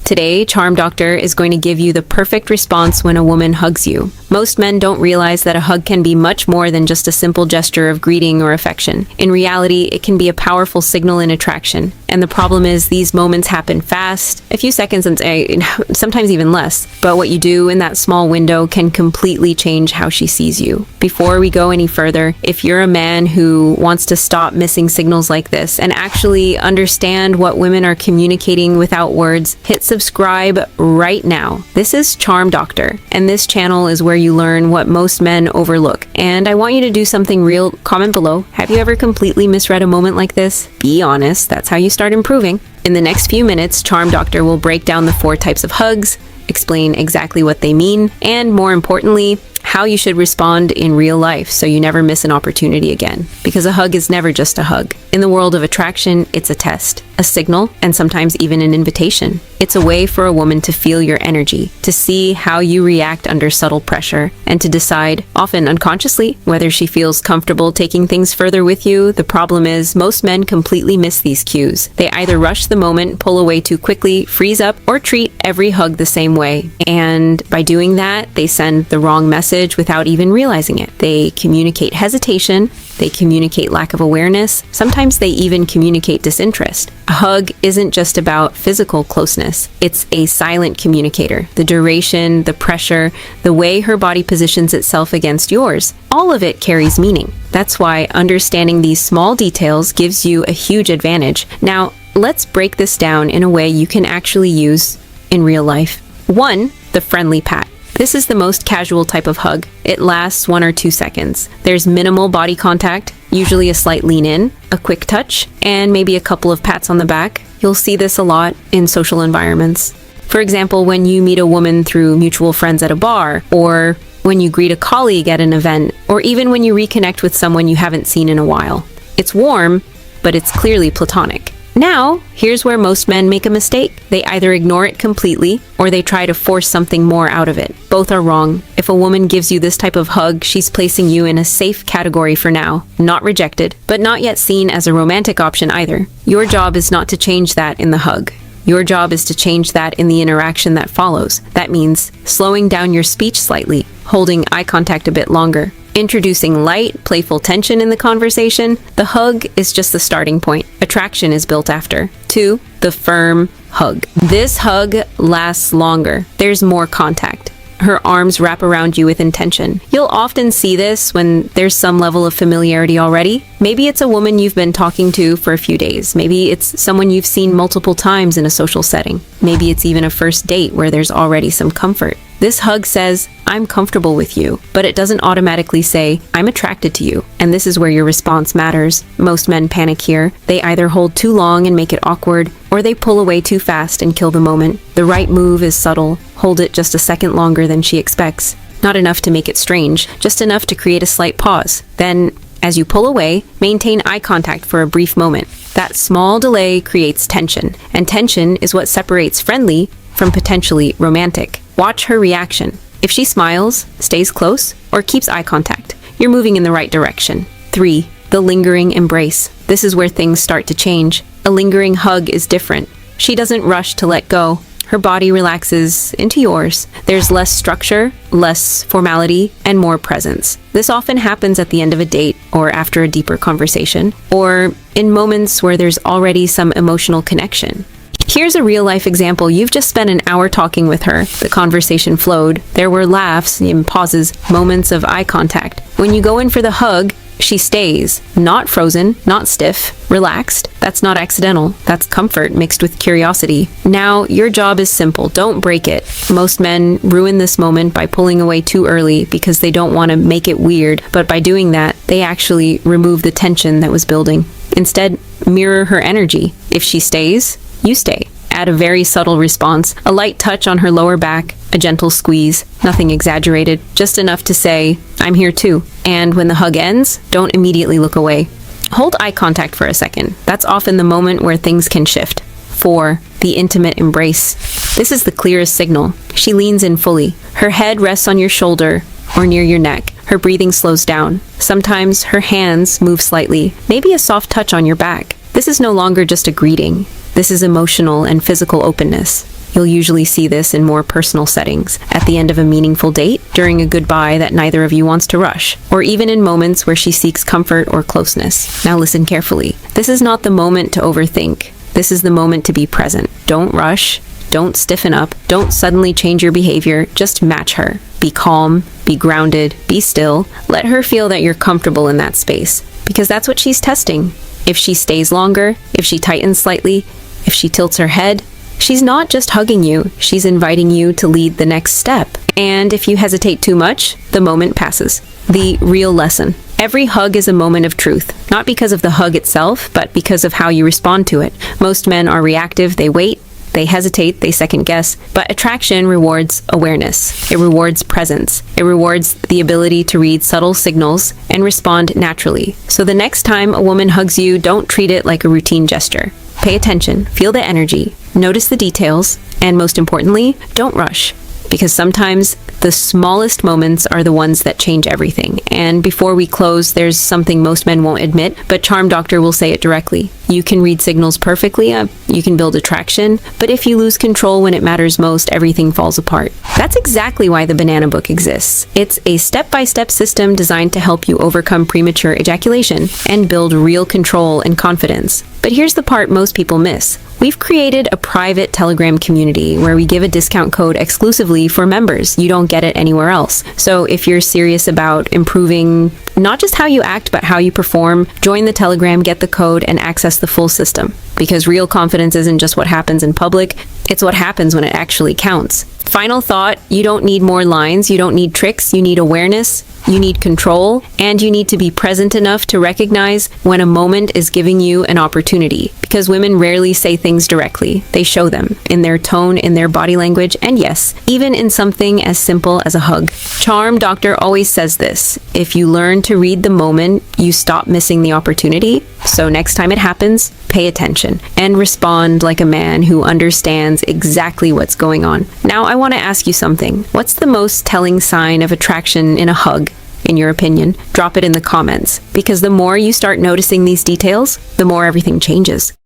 Today, Charm Doctor is going to give you the perfect response when a woman hugs you. Most men don't realize that a hug can be much more than just a simple gesture of greeting or affection. In reality, it can be a powerful signal in attraction. And the problem is these moments happen fast, a few seconds and sometimes even less. But what you do in that small window can completely change how she sees you. Before we go any further, if you're a man who wants to stop missing signals like this and actually understand what women are communicating without words, hit subscribe right now. This is Charm Doctor, and this channel is where you learn what most men overlook. And I want you to do something real. Comment below. Have you ever completely misread a moment like this? Be honest. That's how you start improving. In the next few minutes, Charm Doctor will break down the 4 types of hugs, explain exactly what they mean, and more importantly, how you should respond in real life so you never miss an opportunity again. Because a hug is never just a hug. In the world of attraction, it's a test, a signal, and sometimes even an invitation. It's a way for a woman to feel your energy, to see how you react under subtle pressure, and to decide, often unconsciously, whether she feels comfortable taking things further with you. The problem is, most men completely miss these cues. They either rush the moment, pull away too quickly, freeze up, or treat every hug the same way. And by doing that, they send the wrong message without even realizing it. They communicate hesitation, they communicate lack of awareness, sometimes they even communicate disinterest. A hug isn't just about physical closeness, it's a silent communicator. The duration, the pressure, the way her body positions itself against yours, all of it carries meaning. That's why understanding these small details gives you a huge advantage. Now, let's break this down in a way you can actually use in real life. 1. The friendly pat. This is the most casual type of hug. It lasts 1 or 2 seconds. There's minimal body contact, usually a slight lean in, a quick touch, and maybe a couple of pats on the back. You'll see this a lot in social environments. For example, when you meet a woman through mutual friends at a bar, or when you greet a colleague at an event, or even when you reconnect with someone you haven't seen in a while. It's warm, but it's clearly platonic. Now, here's where most men make a mistake. They either ignore it completely, or they try to force something more out of it. Both are wrong. If a woman gives you this type of hug, she's placing you in a safe category for now. Not rejected, but not yet seen as a romantic option either. Your job is not to change that in the hug. Your job is to change that in the interaction that follows. That means slowing down your speech slightly, holding eye contact a bit longer, introducing light, playful tension in the conversation. The hug is just the starting point. Attraction is built after. 2. The firm hug. This hug lasts longer. There's more contact. Her arms wrap around you with intention. You'll often see this when there's some level of familiarity already. Maybe it's a woman you've been talking to for a few days. Maybe it's someone you've seen multiple times in a social setting. Maybe it's even a first date where there's already some comfort. This hug says, I'm comfortable with you, but it doesn't automatically say, I'm attracted to you. And this is where your response matters. Most men panic here. They either hold too long and make it awkward, or they pull away too fast and kill the moment. The right move is subtle. Hold it just a second longer than she expects. Not enough to make it strange, just enough to create a slight pause. Then, as you pull away, maintain eye contact for a brief moment. That small delay creates tension, and tension is what separates friendly from potentially romantic. Watch her reaction. If she smiles, stays close, or keeps eye contact, you're moving in the right direction. 3. The lingering embrace. This is where things start to change. A lingering hug is different. She doesn't rush to let go. Her body relaxes into yours. There's less structure, less formality, and more presence. This often happens at the end of a date, or after a deeper conversation, or in moments where there's already some emotional connection. Here's a real-life example. You've just spent an hour talking with her. The conversation flowed. There were laughs and pauses, moments of eye contact. When you go in for the hug, she stays. Not frozen, not stiff, relaxed. That's not accidental. That's comfort mixed with curiosity. Now, your job is simple. Don't break it. Most men ruin this moment by pulling away too early because they don't want to make it weird. But by doing that, they actually remove the tension that was building. Instead, mirror her energy. If she stays, you stay. Add a very subtle response, a light touch on her lower back, a gentle squeeze, nothing exaggerated, just enough to say, I'm here too. And when the hug ends, don't immediately look away. Hold eye contact for a second. That's often the moment where things can shift. 4. The intimate embrace. This is the clearest signal. She leans in fully. Her head rests on your shoulder or near your neck. Her breathing slows down. Sometimes her hands move slightly, maybe a soft touch on your back. This is no longer just a greeting. This is emotional and physical openness. You'll usually see this in more personal settings, at the end of a meaningful date, during a goodbye that neither of you wants to rush, or even in moments where she seeks comfort or closeness. Now listen carefully. This is not the moment to overthink. This is the moment to be present. Don't rush. Don't stiffen up. Don't suddenly change your behavior. Just match her. Be calm. Be grounded. Be still. Let her feel that you're comfortable in that space, because that's what she's testing. If she stays longer, if she tightens slightly, if she tilts her head, she's not just hugging you, she's inviting you to lead the next step. And if you hesitate too much, the moment passes. The real lesson. Every hug is a moment of truth, not because of the hug itself, but because of how you respond to it. Most men are reactive, they wait, they hesitate, they second guess, but attraction rewards awareness. It rewards presence. It rewards the ability to read subtle signals and respond naturally. So the next time a woman hugs you, don't treat it like a routine gesture. Pay attention, feel the energy, notice the details, and most importantly, don't rush. Because sometimes the smallest moments are the ones that change everything. And before we close, there's something most men won't admit, but Charm Doctor will say it directly. You can read signals perfectly, you can build attraction, but if you lose control when it matters most, everything falls apart. That's exactly why the Banana Book exists. It's a step-by-step system designed to help you overcome premature ejaculation and build real control and confidence. But here's the part most people miss. We've created a private Telegram community where we give a discount code exclusively for members. You don't get it anywhere else. So if you're serious about improving not just how you act, but how you perform, join the Telegram, get the code, and access the full system. Because real confidence isn't just what happens in public, it's what happens when it actually counts. Final thought, you don't need more lines, you don't need tricks, you need awareness, you need control, and you need to be present enough to recognize when a moment is giving you an opportunity. Because women rarely say things directly. They show them in their tone, in their body language, and yes, even in something as simple as a hug. Charm Doctor always says this: if you learn to read the moment, you stop missing the opportunity. So next time it happens, pay attention and respond like a man who understands exactly what's going on. Now I want to ask you something. What's the most telling sign of attraction in a hug, in your opinion? Drop it in the comments, because the more you start noticing these details, the more everything changes.